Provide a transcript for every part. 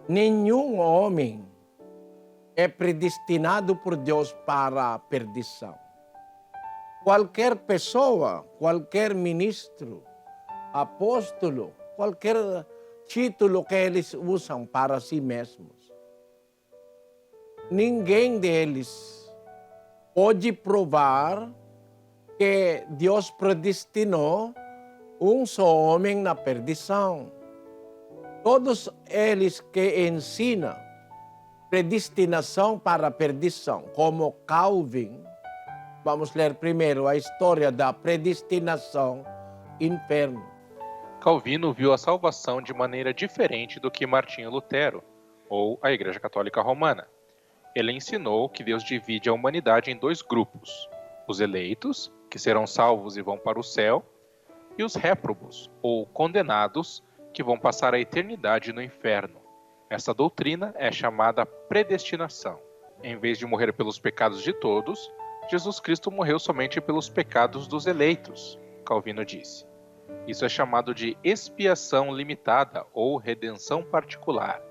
Nenhum homem é predestinado por Deus para a perdição. Qualquer pessoa, qualquer ministro, apóstolo, qualquer título que eles usam para si mesmos, ninguém deles pode provar que Deus predestinou um só homem na perdição. Todos eles que ensinam predestinação para a perdição, como Calvin. Vamos ler primeiro a história da predestinação inferno. Calvino viu a salvação de maneira diferente do que Martinho Lutero, ou a Igreja Católica Romana. Ele ensinou que Deus divide a humanidade em dois grupos: os eleitos, que serão salvos e vão para o céu, e os réprobos, ou condenados, que vão passar a eternidade no inferno. Essa doutrina é chamada predestinação. Em vez de morrer pelos pecados de todos, Jesus Cristo morreu somente pelos pecados dos eleitos, Calvino disse. Isso é chamado de expiação limitada ou redenção particular.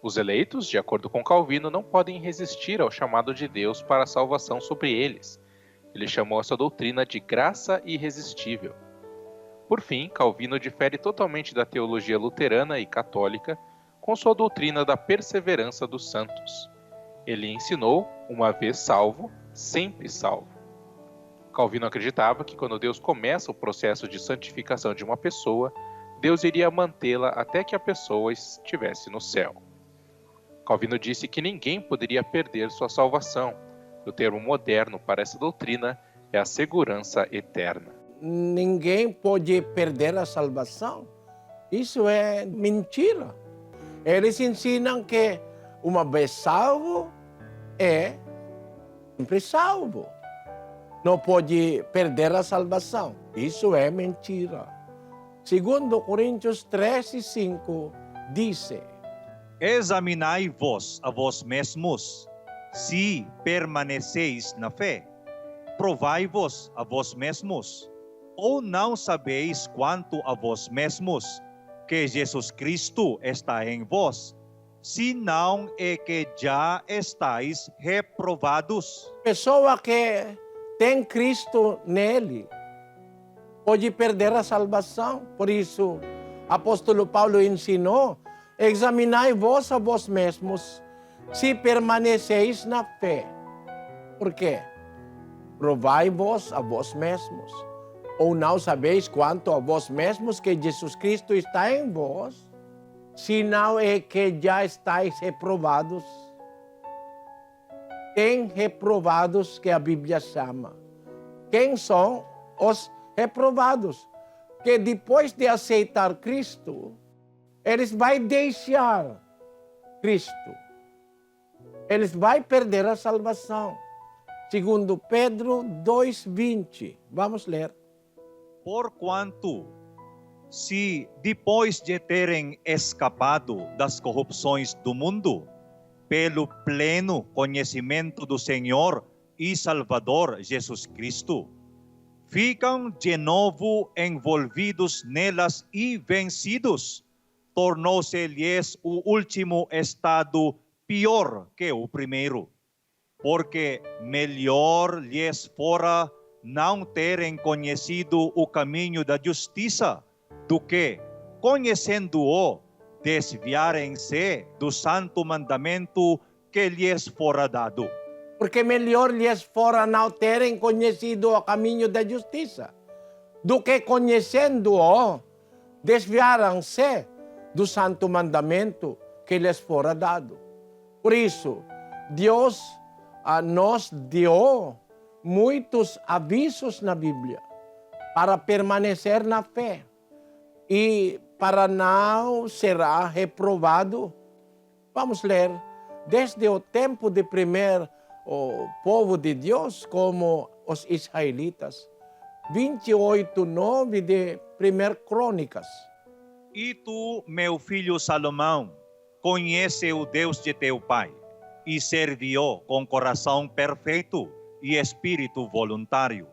Os eleitos, de acordo com Calvino, não podem resistir ao chamado de Deus para a salvação sobre eles. Ele chamou essa doutrina de graça irresistível. Por fim, Calvino difere totalmente da teologia luterana e católica com sua doutrina da perseverança dos santos. Ele ensinou, uma vez salvo, sempre salvo. Calvino acreditava que quando Deus começa o processo de santificação de uma pessoa, Deus iria mantê-la até que a pessoa estivesse no céu. Calvino disse que ninguém poderia perder sua salvação. O termo moderno para essa doutrina é a segurança eterna. Ninguém pode perder a salvação. Isso é mentira. Eles ensinam que uma vez salvo, é sempre salvo. Não pode perder a salvação. Isso é mentira. 2 Coríntios 13:5 diz: Examinai-vos a vós mesmos, se permaneceis na fé. Provai-vos a vós mesmos. Ou não sabeis quanto a vós mesmos, que Jesus Cristo está em vós, se não é que já estáis reprovados. Pessoa que tem Cristo nele pode perder a salvação. Por isso, apóstolo Paulo ensinou: examinai-vos a vós mesmos, se permaneceis na fé. Por quê? Provai-vos a vós mesmos. Ou não sabeis quanto a vós mesmos que Jesus Cristo está em vós, se não é que já estáis reprovados. Tem reprovados que a Bíblia chama. Quem são os reprovados? Que depois de aceitar Cristo, eles vão deixar Cristo. Eles vão perder a salvação. Segundo Pedro 2:20. Vamos ler. Porquanto, se depois de terem escapado das corrupções do mundo, pelo pleno conhecimento do Senhor e Salvador Jesus Cristo, ficam de novo envolvidos nelas e vencidos, tornou-se-lhes o último estado pior que o primeiro, porque melhor lhes fora não terem conhecido o caminho da justiça, do que, conhecendo-o, desviarem-se do santo mandamento que lhes fora dado. Porque melhor lhes fora não terem conhecido o caminho da justiça, do que conhecendo-o, desviaram-se do santo mandamento que lhes fora dado. Por isso, Deus nos deu muitos avisos na Bíblia para permanecer na fé e para não ser reprovado. Vamos ler desde o tempo de primeiro o povo de Deus, como os israelitas, 28:9 de 1 Crônicas. E tu, meu filho Salomão, conhece o Deus de teu pai e servi-o com coração perfeito e espírito voluntário,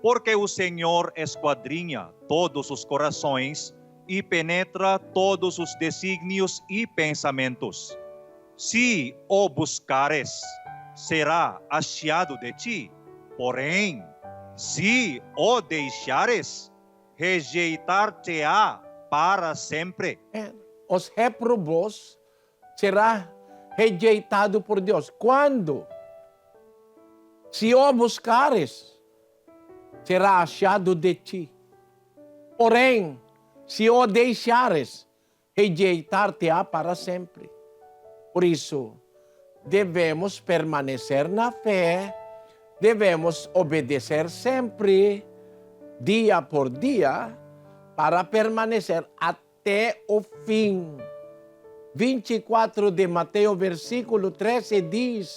porque o Senhor esquadrinha todos os corações e penetra todos os desígnios e pensamentos. Se o buscares, será achado de ti. Porém, se o deixares, rejeitar-te-á para sempre. Os réprobos será rejeitado por Deus. Quando? Se o buscares, será achado de ti. Porém, se o deixares, rejeitar-te-á para sempre. Por isso, devemos permanecer na fé, devemos obedecer sempre, dia por dia, para permanecer até o fim. 24 de Mateus, versículo 13 diz: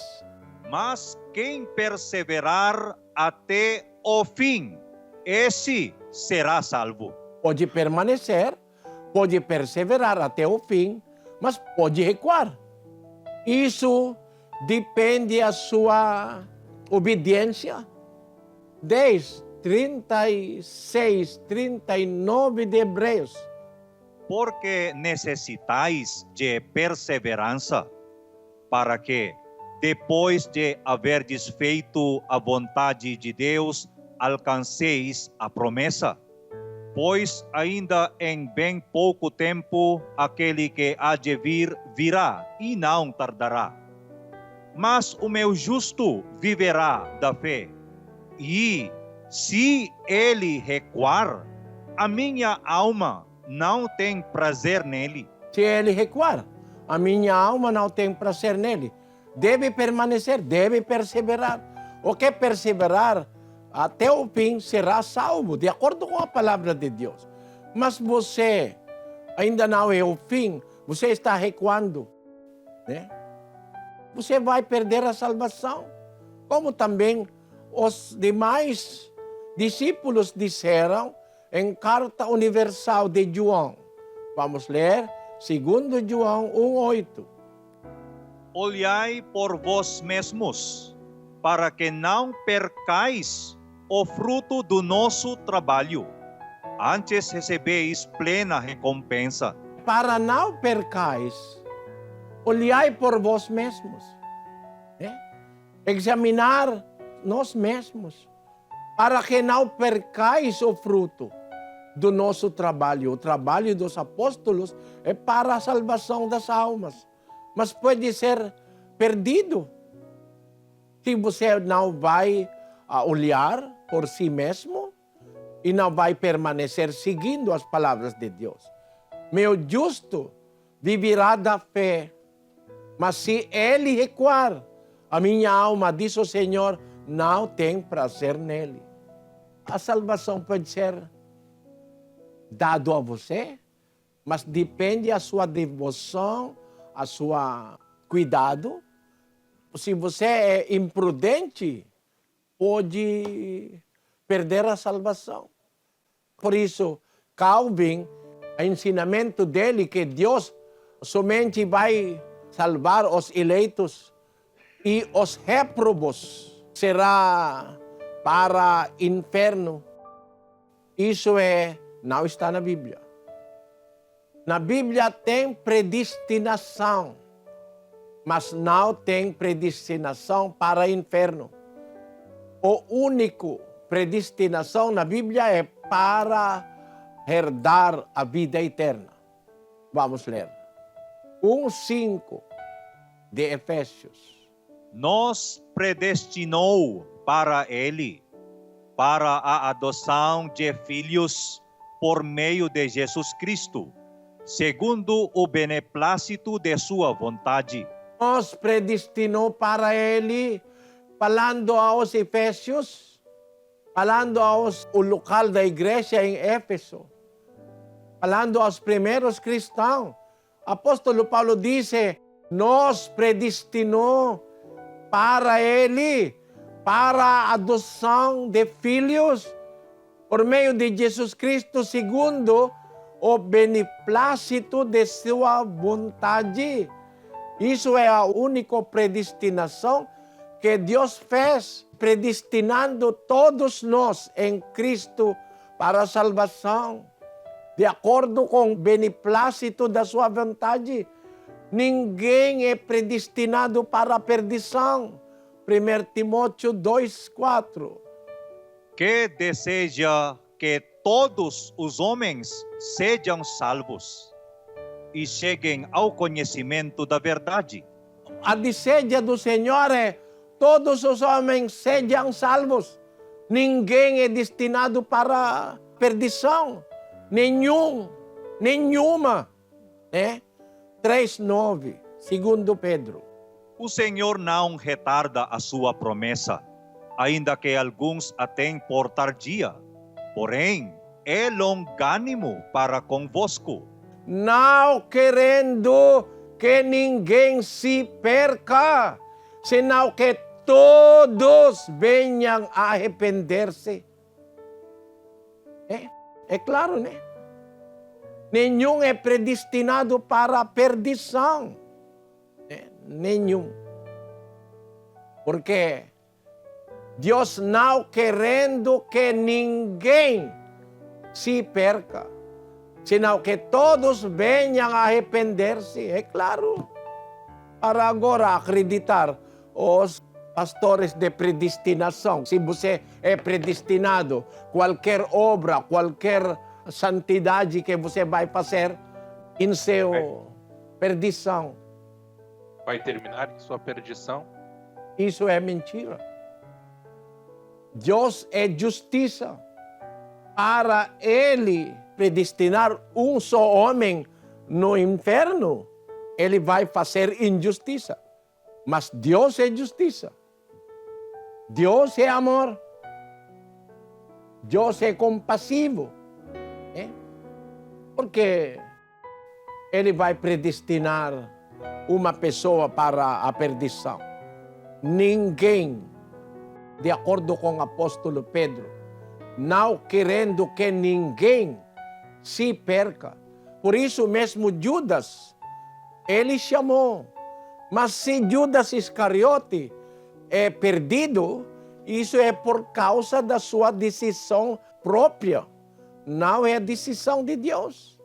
Mas quem perseverar até o fim, esse será salvo. pode permanecer, pode perseverar até o fim, mas pode recuar. Isso depende da sua obediência. 10, 36, 39 de Hebreus. Porque necessitais de perseverança, para que, depois de haverdes feito a vontade de Deus, alcanceis a promessa. Pois ainda em bem pouco tempo aquele que há de vir virá e não tardará. Mas o meu justo viverá da fé, e se ele recuar, a minha alma não tem prazer nele. Se ele recuar, a minha alma não tem prazer nele. Deve permanecer, deve perseverar. O que perseverar até o fim será salvo, de acordo com a palavra de Deus. Mas você ainda não é o fim, você está recuando, né? Você vai perder a salvação. Como também os demais discípulos disseram em Carta Universal de João. Vamos ler 2 João 1:8. Olhai por vós mesmos, para que não percais o fruto do nosso trabalho. Antes recebeis plena recompensa. Para não percais, olhai por vós mesmos. Examinar nós mesmos, para que não percais o fruto do nosso trabalho. O trabalho dos apóstolos é para a salvação das almas, mas pode ser perdido se você não vai olhar por si mesmo e não vai permanecer seguindo as palavras de Deus. Meu justo viverá da fé, mas se ele recuar, a minha alma, diz o Senhor, não tem prazer nele. A salvação pode ser dado a você, mas depende da sua devoção, a sua cuidado. Se você é imprudente, pode perder a salvação. Por isso, Calvin, o ensinamento dele que Deus somente vai salvar os eleitos e os réprobos será para inferno. Isso não está na Bíblia. Na Bíblia tem predestinação, mas não tem predestinação para inferno. O único predestinação na Bíblia é para herdar a vida eterna. Vamos ler. 1:5 de Efésios. Nos predestinou para ele, para a adoção de filhos por meio de Jesus Cristo, segundo o beneplácito de sua vontade. Nos predestinou para ele, falando aos Efésios, falando aos o local da igreja em Éfeso, falando aos primeiros cristãos. Apóstolo Paulo disse, nos predestinou para ele, para a adoção de filhos, por meio de Jesus Cristo, segundo o beneplácito de sua vontade. Isso é a única predestinação que Deus fez, predestinando todos nós em Cristo para a salvação. de acordo com o beneplácito da sua vontade. Ninguém é predestinado para a perdição. 1 Timóteo 2:4. Que deseja que todos os homens sejam salvos e cheguem ao conhecimento da verdade. A deseja do Senhor é todos os homens sejam salvos. Ninguém é destinado para a perdição. Nenhuma. 3:9, 2 Pedro. O Senhor não retarda a sua promessa, ainda que alguns a têm por tardia. Porém, é longânimo para convosco, Não querendo que ninguém se perca, senão que todos venham a arrepender-se. É claro, né? Nenhum é predestinado para a perdição. Nenhum. Porque Deus não querendo que ninguém se perca, senão que todos venham a arrepender-se. É claro. Para agora acreditar os pastores de predestinação. Se você é predestinado, qualquer obra, qualquer santidade que você vai fazer em seu perdição, Vai terminar em sua perdição? isso é mentira. Deus é justiça. Para Ele predestinar um só homem no inferno, Ele vai fazer injustiça. Mas Deus é justiça. Deus é amor. Deus é compassivo. Porque Ele vai predestinar uma pessoa para a perdição. Ninguém, de acordo com o apóstolo Pedro, não querendo que ninguém se perca. Por isso mesmo Judas, ele chamou. Mas se Judas Iscariote é perdido, isso é por causa da sua decisão própria. Não é a decisão de Deus.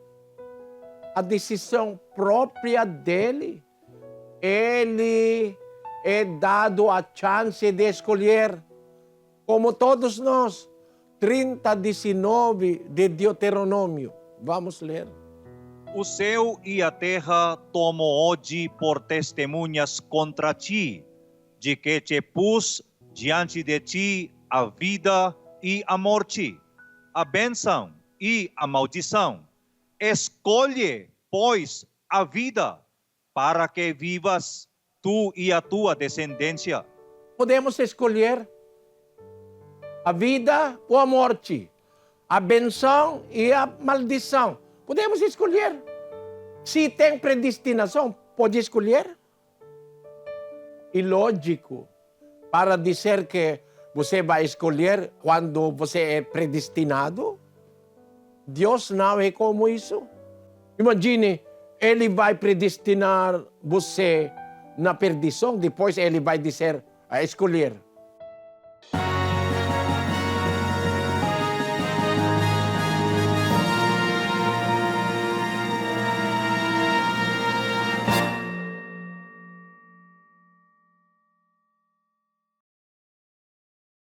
A decisão própria dele. Ele é dado a chance de escolher, como todos nós. 30:19 de Deuteronômio. Vamos ler. o céu e a terra tomo hoje por testemunhas contra ti, de que te pus diante de ti a vida e a morte, a bênção e a maldição. Escolhe, pois, a vida, para que vivas tu e a tua descendência. Podemos escolher a vida ou a morte, a benção e a maldição. Podemos escolher. Se tem predestinação, pode escolher. E lógico, para dizer que você vai escolher quando você é predestinado, Deus não é como isso. Imagine, Ele vai predestinar você na perdição, depois Ele vai dizer a escolher.